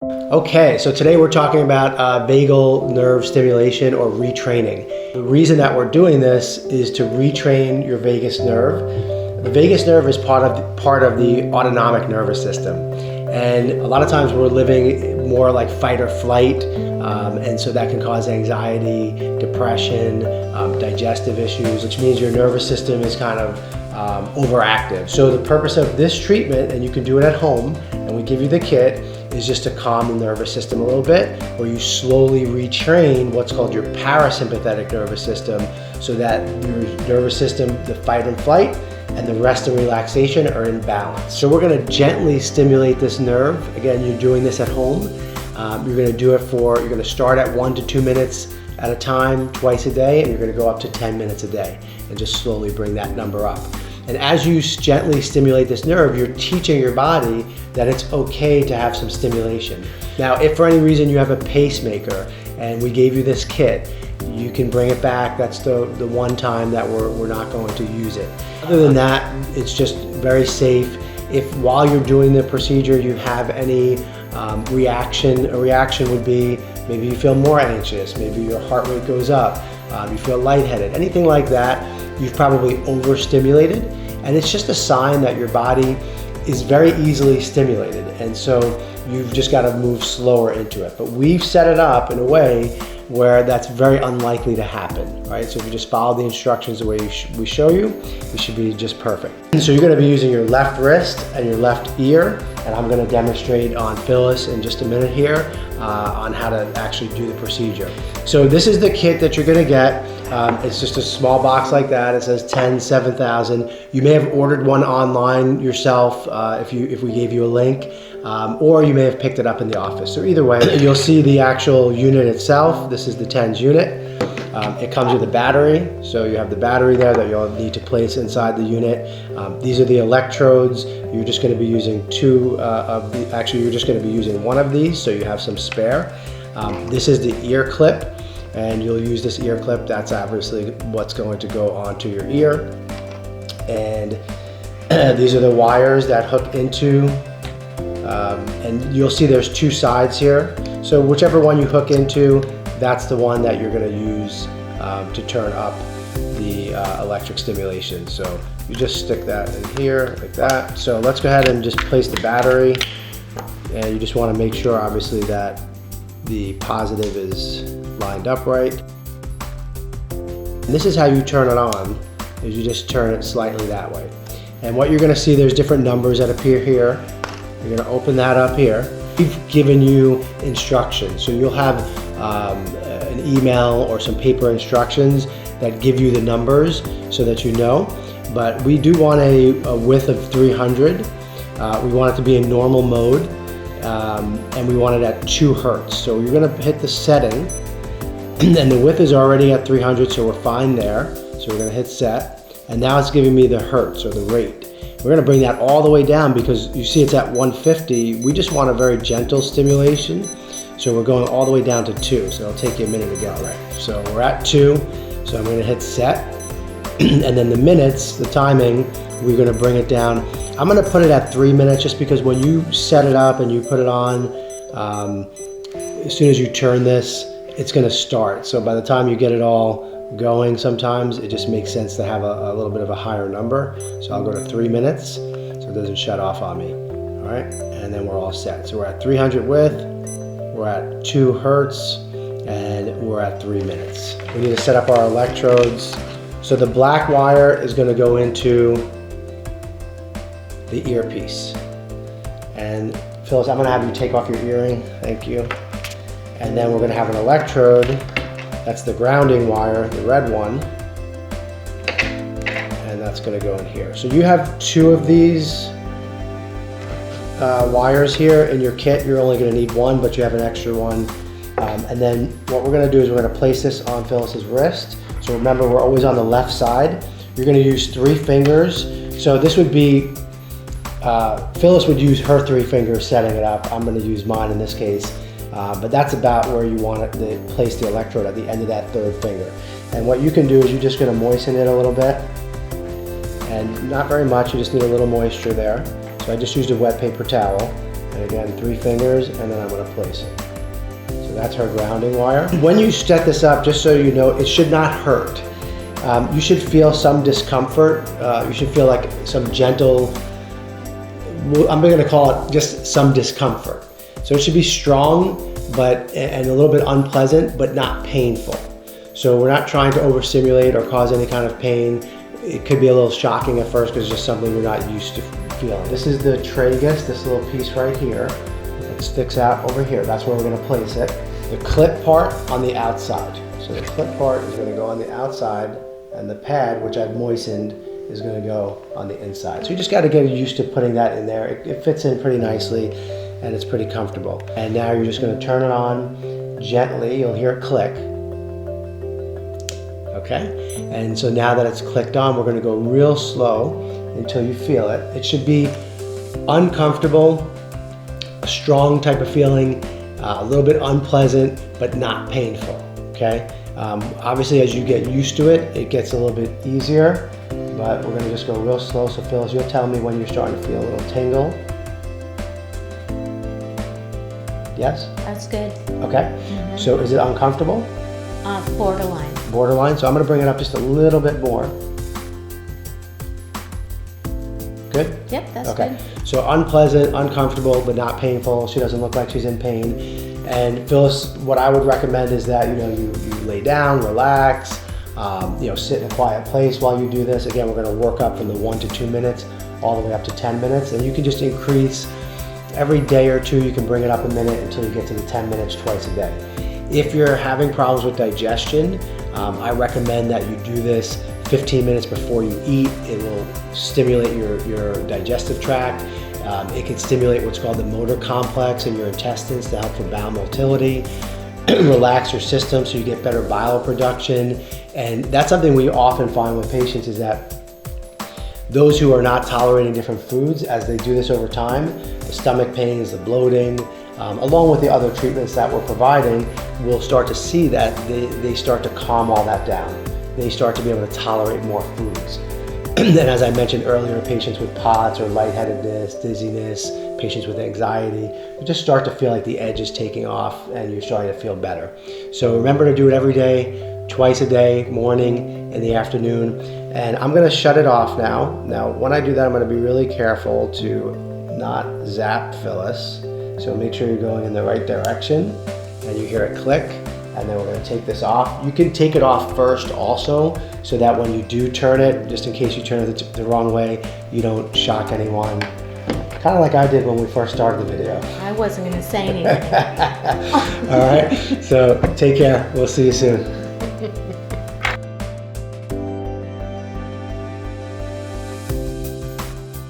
Okay, so today we're talking about vagal nerve stimulation or retraining. The reason that we're doing this is to retrain your vagus nerve. The vagus nerve is part of the autonomic nervous system. And a lot of times we're living more like fight or flight, and so that can cause anxiety, depression, digestive issues, which means your nervous system is kind of overactive. So the purpose of this treatment, and you can do it at home, and we give you the kit, is just to calm the nervous system a little bit, where you slowly retrain what's called your parasympathetic nervous system, so that your nervous system, the fight and flight, and the rest and relaxation are in balance. So we're gonna gently stimulate this nerve. Again, you're doing this at home. You're gonna start at 1 to 2 minutes at a time, twice a day, and you're gonna go up to 10 minutes a day, and just slowly bring that number up. And as you gently stimulate this nerve, you're teaching your body that it's okay to have some stimulation. Now, if for any reason you have a pacemaker and we gave you this kit, you can bring it back. That's the one time that we're not going to use it. Other than that, it's just very safe. If while you're doing the procedure you have any reaction, a reaction would be maybe you feel more anxious, maybe your heart rate goes up, you feel lightheaded, anything like that, you've probably overstimulated, and it's just a sign that your body is very easily stimulated, and so you've just got to move slower into it. But we've set it up in a way where that's very unlikely to happen, right? So if you just follow the instructions the way we show you, it should be just perfect. And so you're gonna be using your left wrist and your left ear, and I'm gonna demonstrate on Phyllis in just a minute here on how to actually do the procedure. So this is the kit that you're gonna get. It's just a small box like that. It says 10 7000. You may have ordered one online yourself if we gave you a link, or you may have picked it up in the office. So either way, you'll see the actual unit itself. This is the TENS unit. It comes with a battery, so you have the battery there that you'll need to place inside the unit. These are the electrodes. You're just going to be using you're just going to be using one of these, so you have some spare. This is the ear clip, and you'll use this ear clip. That's obviously what's going to go onto your ear. And these are the wires that hook into, and you'll see there's two sides here. So whichever one you hook into, that's the one that you're going to use to turn up the electric stimulation. So you just stick that in here like that. So let's go ahead and just place the battery, and you just want to make sure obviously that the positive is lined up right. And this is how you turn it on, is you just turn it slightly that way. And what you're going to see, there's different numbers that appear here. You're going to open that up here. We've given you instructions, so you'll have an email or some paper instructions that give you the numbers so that you know. But we do want a width of 300. We want it to be in normal mode, and we want it at 2 hertz. So you're going to hit the setting, and the width is already at 300, so we're fine there. So we're going to hit set, and now it's giving me the hertz or the rate. We're going to bring that all the way down because you see it's at 150. We just want a very gentle stimulation. So we're going all the way down to 2. So it'll take you a minute to get right. So we're at 2. So I'm going to hit set. And then the minutes, the timing, we're going to bring it down. I'm going to put it at 3 minutes just because when you set it up and you put it on, as soon as you turn this, it's going to start. So by the time you get it all going, sometimes it just makes sense to have a little bit of a higher number. So I'll go to 3 minutes so it doesn't shut off on me. All right, and then we're all set. So we're at 300 width, we're at 2 hertz, and we're at 3 minutes. We need to set up our electrodes. So the black wire is going to go into the earpiece. And Phyllis, I'm going to have you take off your earring. Thank you. And then we're going to have an electrode. That's the grounding wire, the red one, and that's going to go in here. So you have 2 of these wires here in your kit. You're only going to need 1, but you have an extra one. And then what we're going to do is we're going to place this on Phyllis's wrist. So remember, we're always on the left side. You're going to use 3 fingers. So this would be, Phyllis would use her 3 fingers setting it up. I'm going to use mine in this case. But that's about where you want to place the electrode, at the end of that 3rd finger. And what you can do is you're just going to moisten it a little bit, and not very much, you just need a little moisture there. So I just used a wet paper towel, And again, 3 fingers, and then I'm gonna place it. So that's her grounding wire. When you set this up, just so you know, it should not hurt. You should feel some discomfort. You should feel like some gentle, I'm gonna call it just some discomfort. So it should be strong, and a little bit unpleasant, but not painful. So we're not trying to overstimulate or cause any kind of pain. It could be a little shocking at first because it's just something you're not used to feeling. This is the tragus, this little piece right here. It sticks out over here. That's where we're gonna place it. The clip part on the outside. So the clip part is gonna go on the outside, and the pad, which I've moistened, is gonna go on the inside. So you just gotta get used to putting that in there. It fits in pretty nicely, and it's pretty comfortable. And now you're just gonna turn it on gently. You'll hear it click. Okay? And so now that it's clicked on, we're gonna go real slow until you feel it. It should be uncomfortable, a strong type of feeling, a little bit unpleasant, but not painful, okay? Obviously, as you get used to it, it gets a little bit easier, but we're gonna just go real slow. So Phyllis, you'll tell me when you're starting to feel a little tingle. Yes? That's good. Okay. So is it uncomfortable? Borderline. Borderline. So I'm gonna bring it up just a little bit more. Good? Yep, that's okay. good. So unpleasant, uncomfortable, but not painful. She doesn't look like she's in pain. And Phyllis, what I would recommend is that you lay down, relax, sit in a quiet place while you do this. Again, we're gonna work up from the 1 to 2 minutes all the way up to 10 minutes. And you can just increase every day or two. You can bring it up a minute until you get to the 10 minutes twice a day. If you're having problems with digestion, I recommend that you do this 15 minutes before you eat. It will stimulate your digestive tract. It can stimulate what's called the motor complex in your intestines to help with bowel motility, relax your system so you get better bile production. And that's something we often find with patients is that those who are not tolerating different foods, as they do this over time, the stomach pains, the bloating, along with the other treatments that we're providing, we'll start to see that they start to calm all that down. They start to be able to tolerate more foods. And as I mentioned earlier, patients with POTS or lightheadedness, dizziness, patients with anxiety, you just start to feel like the edge is taking off and you're starting to feel better. So remember to do it every day, twice a day, morning and the afternoon. And I'm gonna shut it off now. Now, when I do that, I'm gonna be really careful to not zap Phyllis. So make sure you're going in the right direction and you hear it click. And then we're gonna take this off. You can take it off first also, so that when you do turn it, just in case you turn it the wrong way, you don't shock anyone. Kind of like I did when we first started the video. I wasn't gonna say anything. All right, so take care. We'll see you soon.